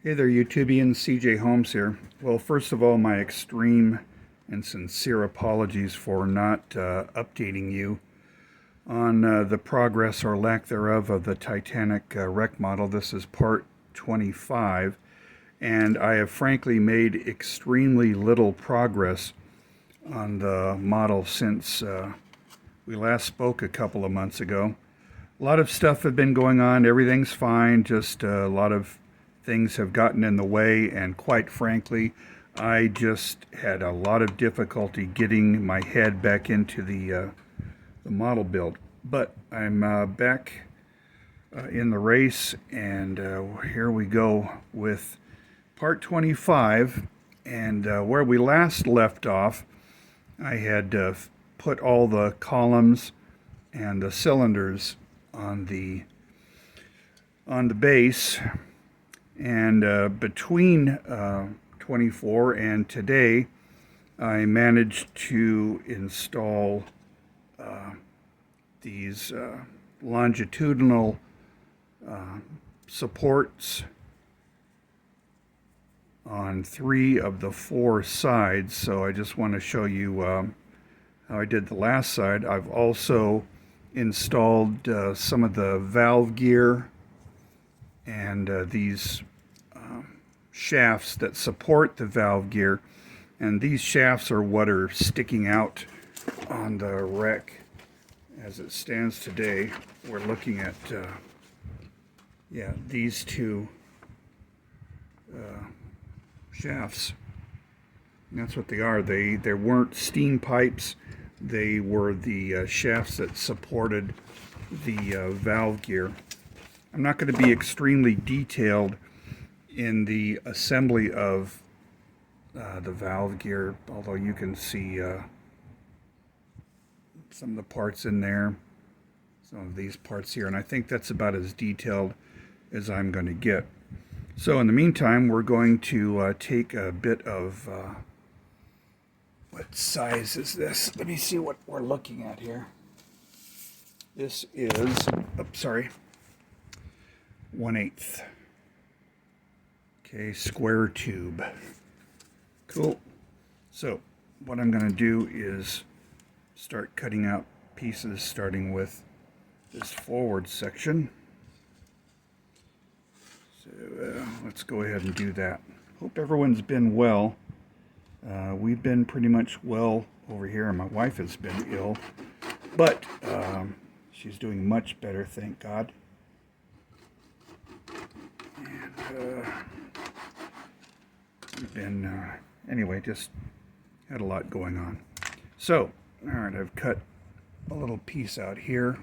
Hey there, YouTubians. CJ Holmes here. Well, first of all, my extreme and sincere apologies for not updating you on the progress or lack thereof of the Titanic wreck model. This is part 25, and I have frankly made extremely little progress on the model since we last spoke a couple of months ago. A lot of stuff had been going on. Everything's fine, just a lot of things have gotten in the way, and quite frankly, I just had a lot of difficulty getting my head back into the model build. But I'm back in the race, and here we go with part 25. And where we last left off, I had put all the columns and the cylinders on the base. And between 24 and today, I managed to install these longitudinal supports on 3 of the 4 sides. So I just want to show you how I did the last side. I've also installed some of the valve gear and these shafts that support the valve gear, and these shafts are what are sticking out on the wreck as it stands today. We're looking at these two shafts, and that's what they are. They weren't steam pipes, they were the shafts that supported the valve gear. I'm not going to be extremely detailed in the assembly of the valve gear, although you can see some of the parts in there, some of these parts here, and I think that's about as detailed as I'm going to get. So in the meantime, we're going to take a bit of, what size is this? Let me see what we're looking at here. This is, 1/8. Okay, square tube. Cool. So what I'm going to do is start cutting out pieces, starting with this forward section. So let's go ahead and do that. Hope everyone's been well. We've been pretty much well over here, and my wife has been ill, but she's doing much better, thank God. And we've been, anyway, just had a lot going on. So, all right, I've cut a little piece out here.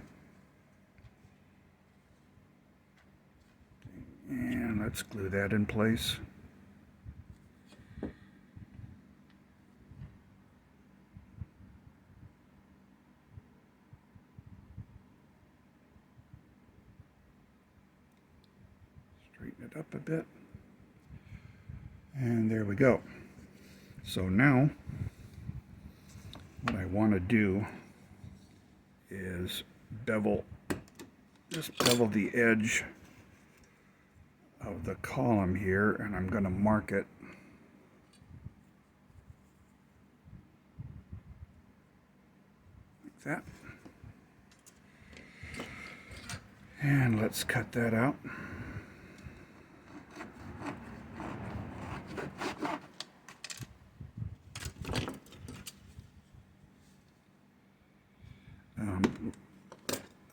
And let's glue that in place. Straighten it up a bit. And there we go. So now, what I want to do is just bevel the edge of the column here, and I'm going to mark it like that. And let's cut that out.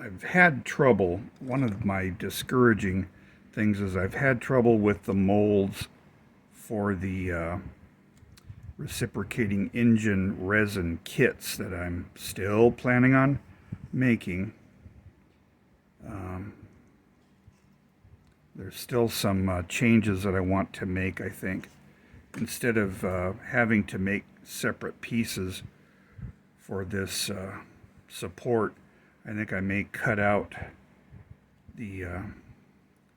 I've had trouble, one of my discouraging things is I've had trouble with the molds for the reciprocating engine resin kits that I'm still planning on making. There's still some changes that I want to make, I think. Instead of having to make separate pieces for this support, I think I may cut out the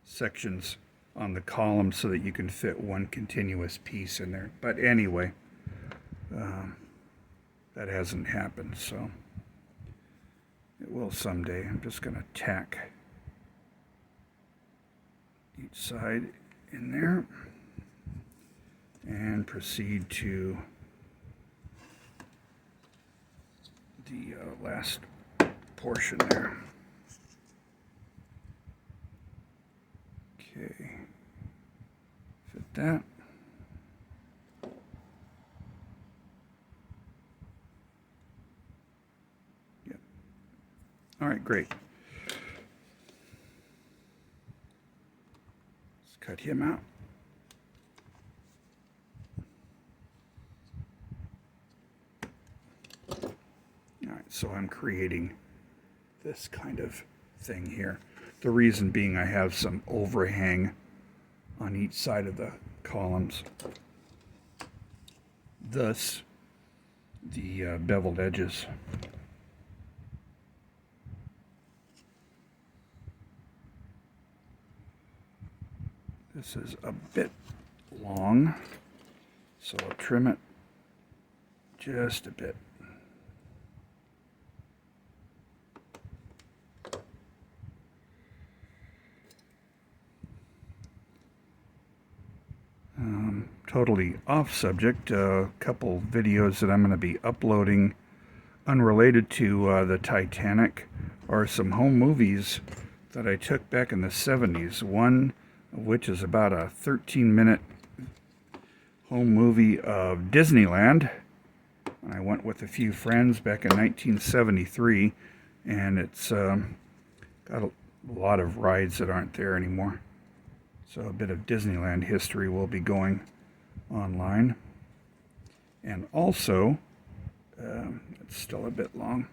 sections on the column so that you can fit one continuous piece in there. But anyway, that hasn't happened, so it will someday. I'm just going to tack each side in there and proceed to the last portion there. Okay, fit that. Yep. All right, great. Let's cut him out. All right, so I'm creating this kind of thing here. The reason being I have some overhang on each side of the columns. Thus, the beveled edges. This is a bit long, so I'll trim it just a bit. Totally off subject, a couple videos that I'm going to be uploading unrelated to the Titanic are some home movies that I took back in the 70s. One of which is about a 13-minute home movie of Disneyland. I went with a few friends back in 1973, and it's got a lot of rides that aren't there anymore. So a bit of Disneyland history will be going online. And also, it's still a bit long,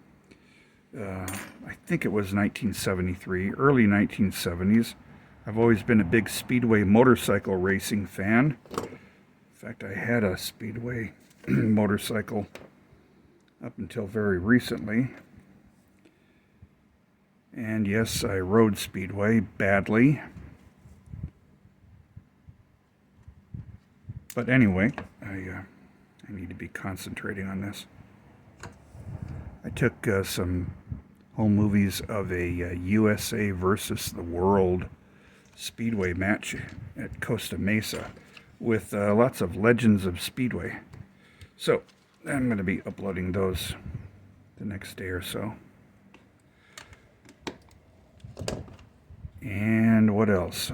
I think it was 1973, early 1970s. I've always been a big Speedway motorcycle racing fan. In fact, I had a Speedway motorcycle up until very recently. And yes, I rode Speedway badly. But anyway, I need to be concentrating on this. I took some home movies of a USA versus the world Speedway match at Costa Mesa with lots of legends of Speedway. So I'm going to be uploading those the next day or so. And what else?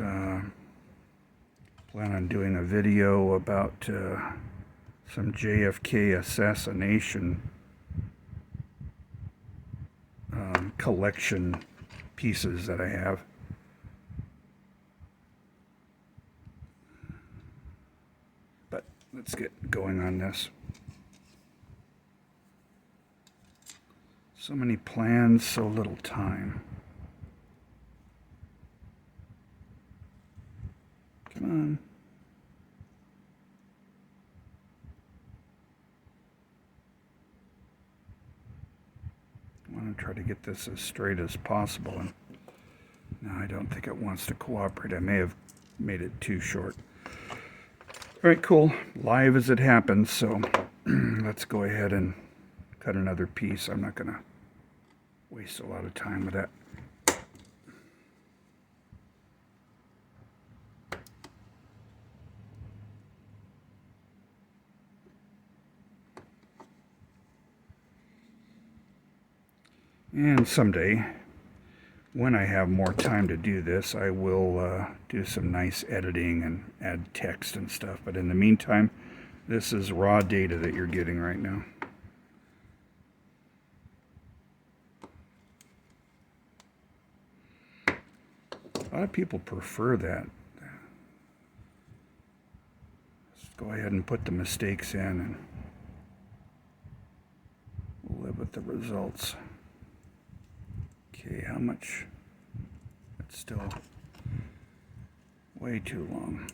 Plan on doing a video about some JFK assassination collection pieces that I have. But let's get going on this. So many plans, so little time. Come on. I want to try to get this as straight as possible. And no, I don't think it wants to cooperate. I may have made it too short. All right, cool. Live as it happens. So let's go ahead and cut another piece. I'm not going to waste a lot of time with that. And someday, when I have more time to do this, I will do some nice editing and add text and stuff. But in the meantime, this is raw data that you're getting right now. A lot of people prefer that. Let's go ahead and put the mistakes in and we'll live with the results. Okay, how much? It's still way too long.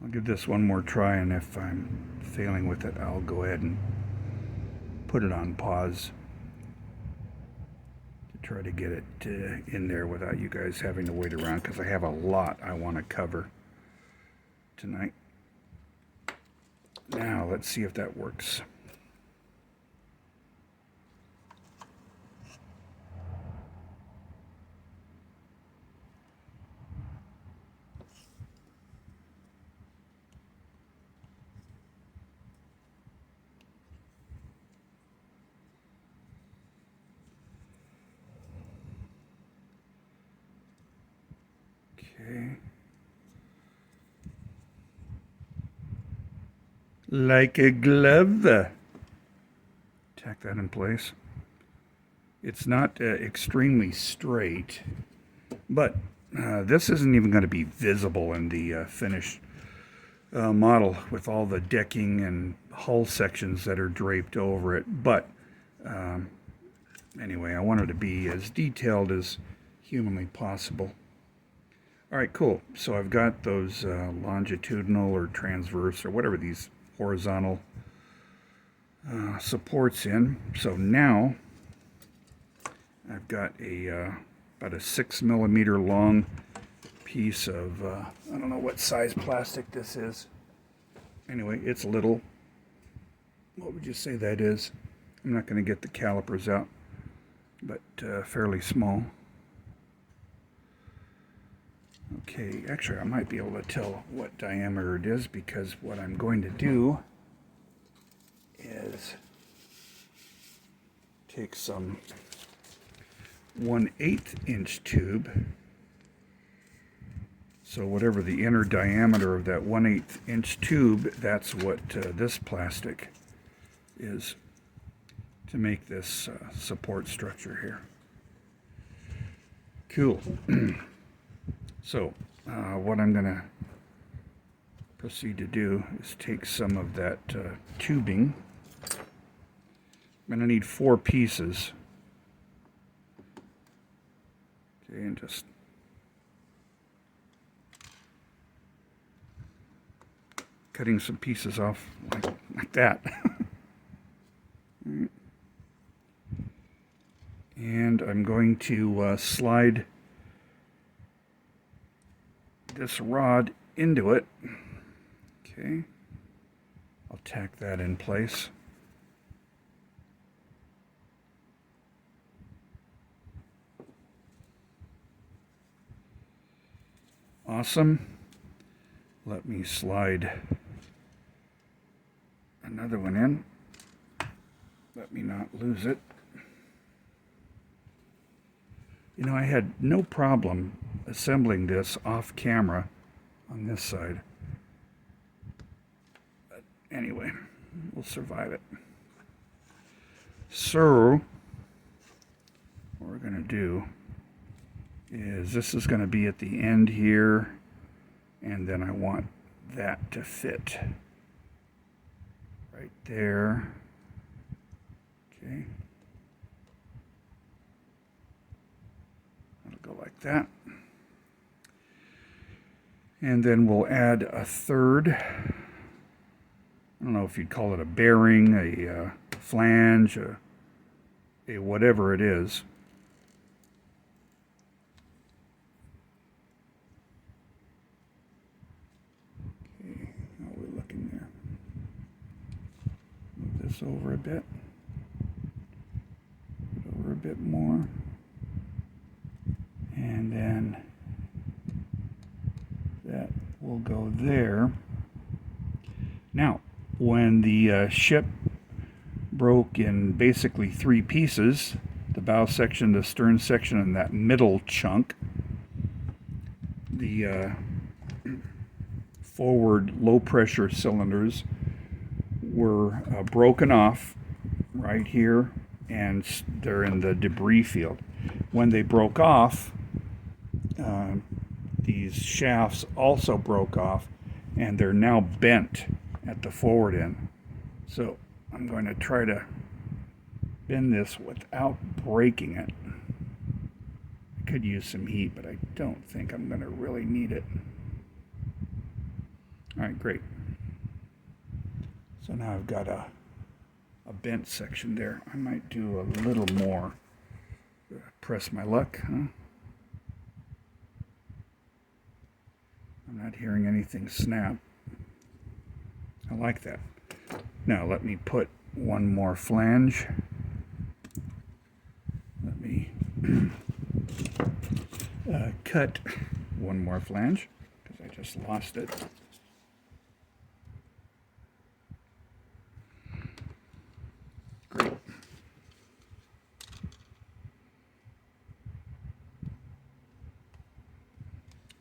I'll give this one more try, and if I'm failing with it, I'll go ahead and put it on pause to try to get it in there without you guys having to wait around, because I have a lot I want to cover tonight. Now, let's see if that works. like a glove. Tack that in place. It's not extremely straight, but this isn't even going to be visible in the finished model with all the decking and hull sections that are draped over it. But anyway, I wanted to be as detailed as humanly possible. All right, cool. So I've got those longitudinal or transverse or whatever these horizontal supports in. So now I've got about a 6mm long piece of, I don't know what size plastic this is. Anyway, it's little. What would you say that is? I'm not going to get the calipers out, but fairly small. Okay, actually I might be able to tell what diameter it is, because what I'm going to do is take some 1/8 inch tube. So whatever the inner diameter of that 1/8 inch tube, that's what this plastic is to make this support structure here. Cool. So what I'm going to proceed to do is take some of that tubing. I'm going to need 4 pieces. Okay, and just cutting some pieces off like that. And I'm going to slide this rod into it. Okay, I'll tack that in place. Awesome. Let me slide another one in. Let me not lose it. You know, I had no problem assembling this off camera on this side. But anyway, we'll survive it. So, what we're going to do is this is going to be at the end here, and then I want that to fit right there. Okay. That'll go like that. And then we'll add a third. I don't know if you'd call it a bearing, a flange, a whatever it is. Okay, how are we looking there? Move this over a bit. Over a bit more. And then that will go there. Now, when the ship broke in basically 3 pieces, the bow section, the stern section, and that middle chunk, the forward low pressure cylinders were broken off right here, and they're in the debris field. When they broke off, these shafts also broke off, and they're now bent at the forward end. So I'm going to try to bend this without breaking it. I could use some heat, but I don't think I'm going to really need it. All right, great. So now I've got a bent section there. I might do a little more. Press my luck, huh? I'm not hearing anything snap. I like that. Now let me put one more flange. Let me cut one more flange, because I just lost it. Great.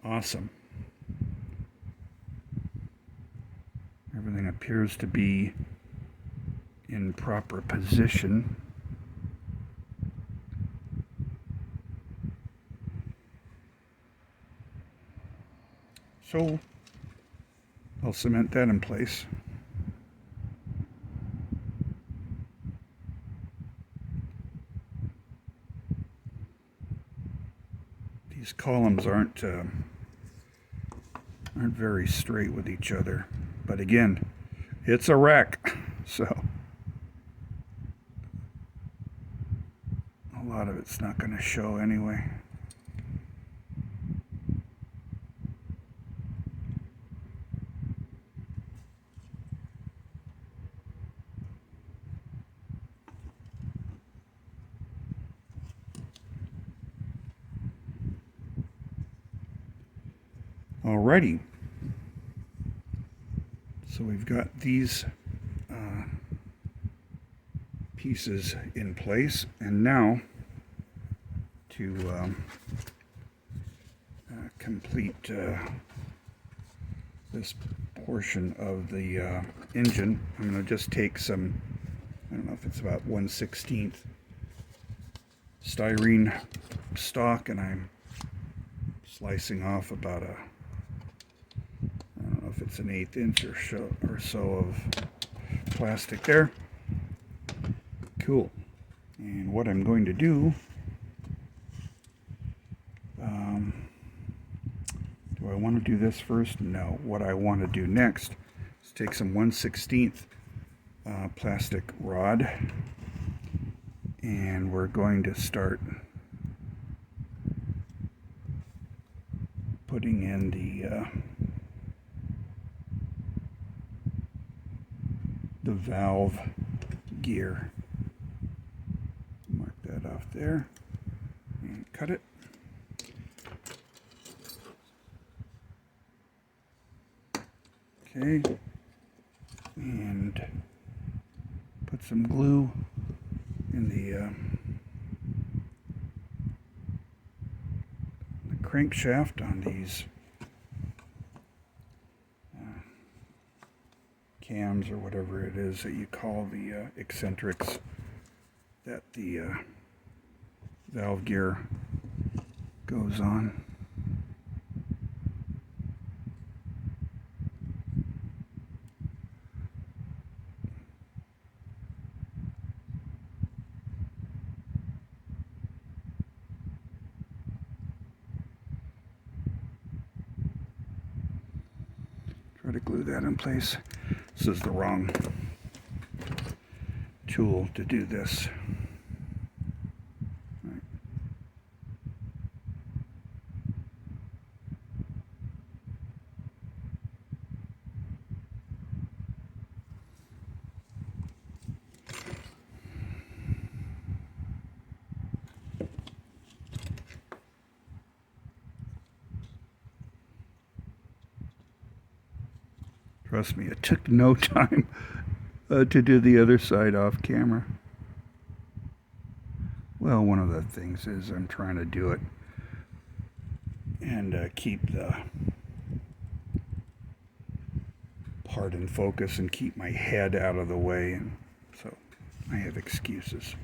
Awesome. Everything appears to be in proper position. So I'll cement that in place. These columns aren't very straight with each other, but again, it's a wreck, so a lot of it's not going to show anyway. Alrighty, so we've got these pieces in place, and now to complete this portion of the engine, I'm going to just take some, I don't know if it's about 1/16 styrene stock, and I'm slicing off about a, I don't know if it's an 1/8 inch or so of plastic there. Cool. And what I'm going to do, do I want to do this first? No. What I want to do next is take some 1/16 plastic rod, and we're going to start putting in the valve gear. Mark that off there and cut it. Okay, and put some glue in the crankshaft on these cams, or whatever it is that you call the eccentrics that the valve gear goes on. Try to glue that in place. This is the wrong tool to do this. Right. Trust me, it took no time to do the other side off camera. Well, one of the things is I'm trying to do it and keep the part in focus and keep my head out of the way, and so I have excuses.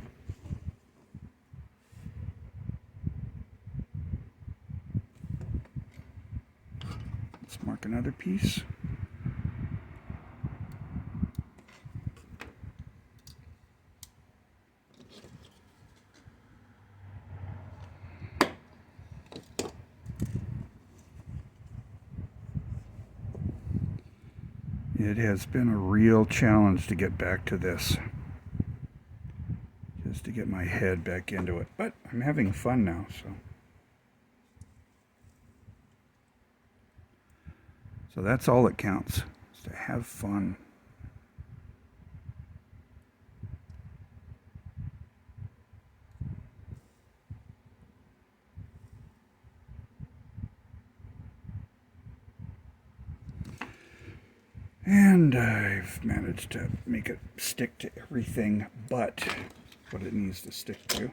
Let's mark another piece. It has been a real challenge to get back to this, just to get my head back into it, but I'm having fun now, so that's all that counts, is to have fun. And I've managed to make it stick to everything but what it needs to stick to.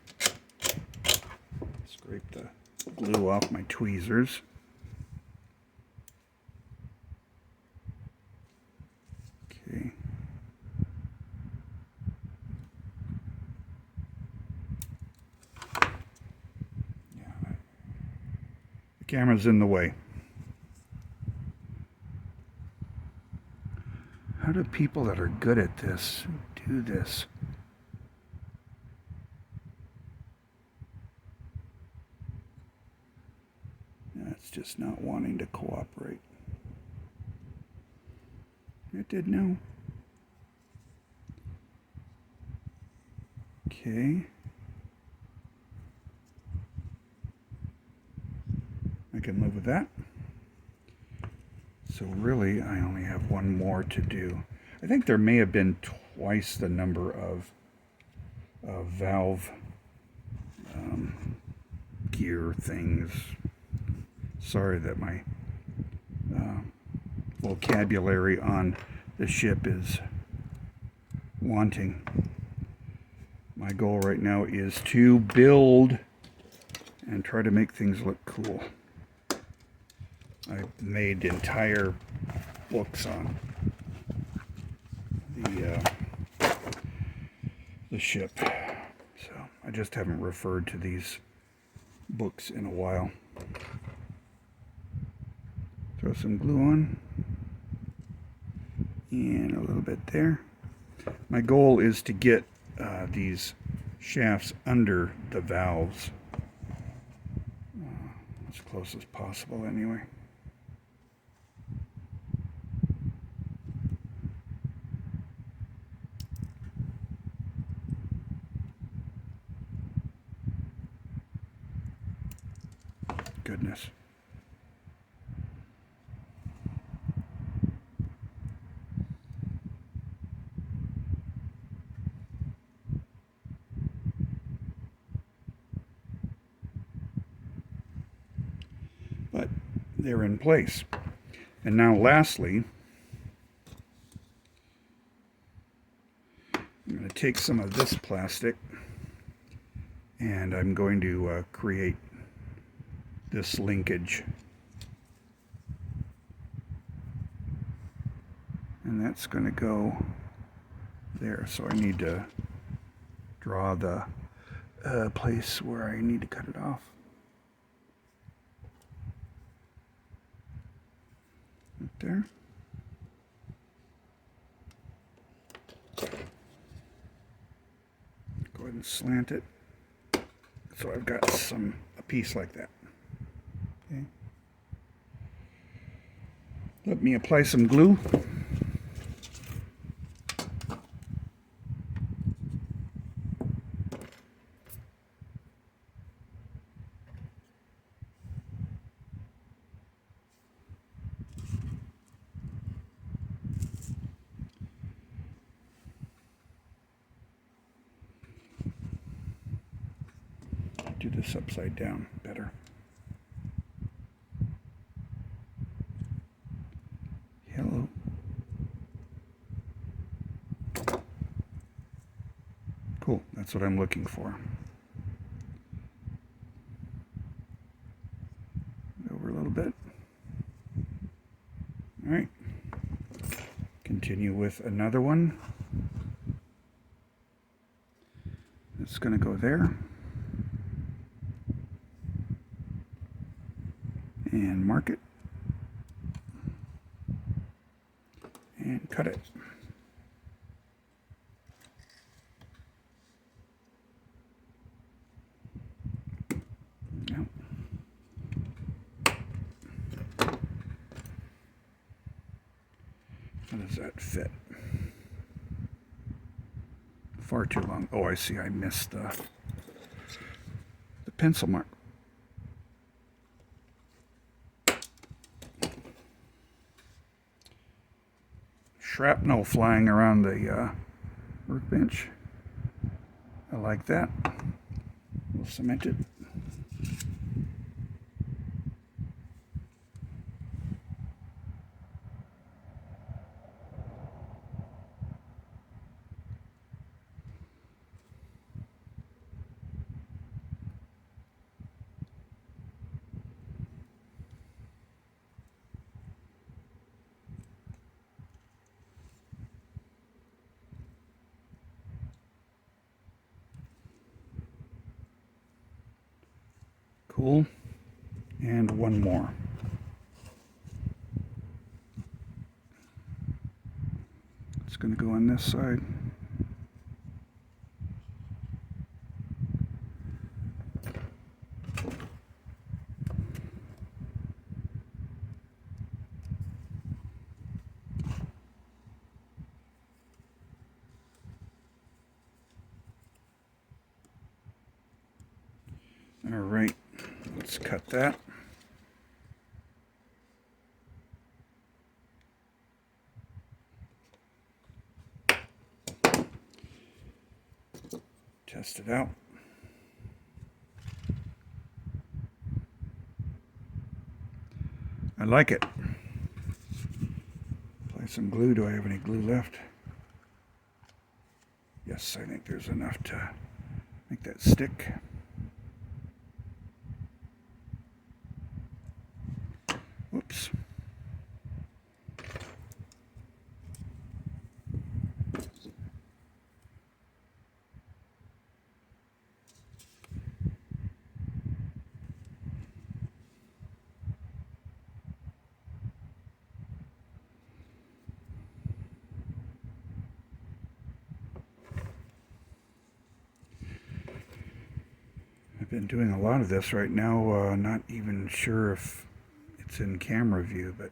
Scrape the glue off my tweezers. Okay. Camera's in the way. How do people that are good at this do this? That's just not wanting to cooperate. It did now. Okay. I can live with that. So really, I only have one more to do. I think there may have been twice the number of valve gear things. Sorry that my vocabulary on the ship is wanting. My goal right now is to build and try to make things look cool. I've made entire books on the ship, so I just haven't referred to these books in a while. Throw some glue on and a little bit there. My goal is to get these shafts under the valves as close as possible anyway. Goodness. But they're in place. And now lastly, I'm going to take some of this plastic and I'm going to create this linkage. And that's going to go there. So I need to draw the place where I need to cut it off. Right there. Go ahead and slant it. So I've got a piece like that. Okay. Let me apply some glue. Do this upside down better. Hello. Cool, that's what I'm looking for. Over a little bit. All right. Continue with another one. It's going to go there. And mark it. And cut it. Now, how does that fit? Far too long. Oh, I see. I missed the pencil mark. Shrapnel flying around the workbench. I like that. We'll cement it. Cool. And one more. It's going to go on this side. All right, let's cut that. Test it out. I like it. Apply some glue. Do I have any glue left? Yes, I think there's enough to make that stick. Whoops. I've been doing a lot of this right now, not even sure if it's in camera view, but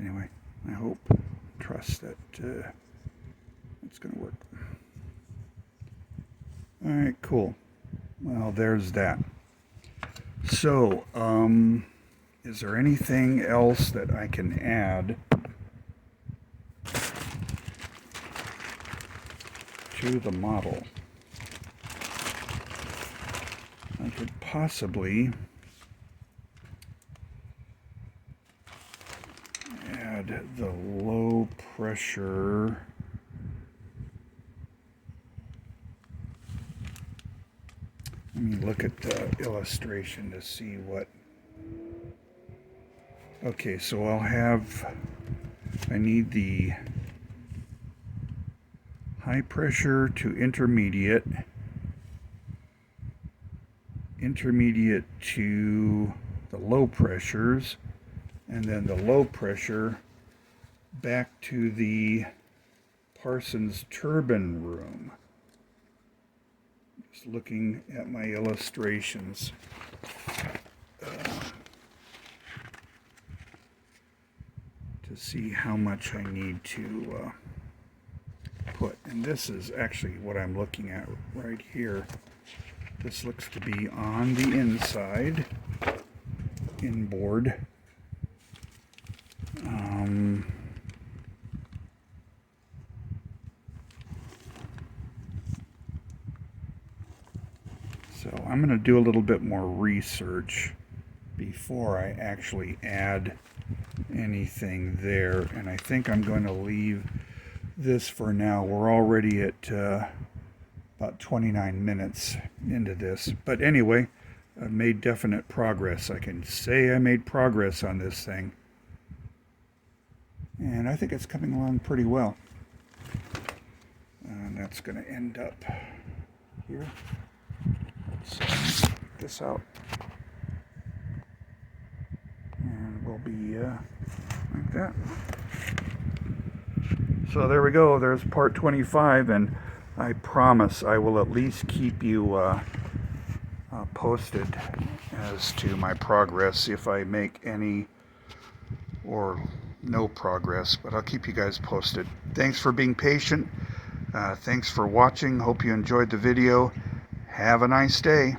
anyway, I hope, trust that it's going to work. Alright, cool. Well, there's that. So, is there anything else that I can add to the model? I could possibly add the low pressure Let me look at the illustration to see what. Okay, so I need the high pressure to intermediate to the low pressures, and then the low pressure back to the Parsons turbine room. Just looking at my illustrations. To see how much I need to put. And this is actually what I'm looking at right here. This looks to be on the inside, inboard. So I'm going to do a little bit more research before I actually add anything there, and I think I'm going to leave this for now. We're already at about 29 minutes into this, but anyway, I've made definite progress. I can say I made progress on this thing, and I think it's coming along pretty well. And that's going to end up here. Let's get this out. And we'll be like that. So there we go. There's part 25, and I promise I will at least keep you posted as to my progress, if I make any or no progress, but I'll keep you guys posted. Thanks for being patient. Thanks for watching. Hope you enjoyed the video. Have a nice day.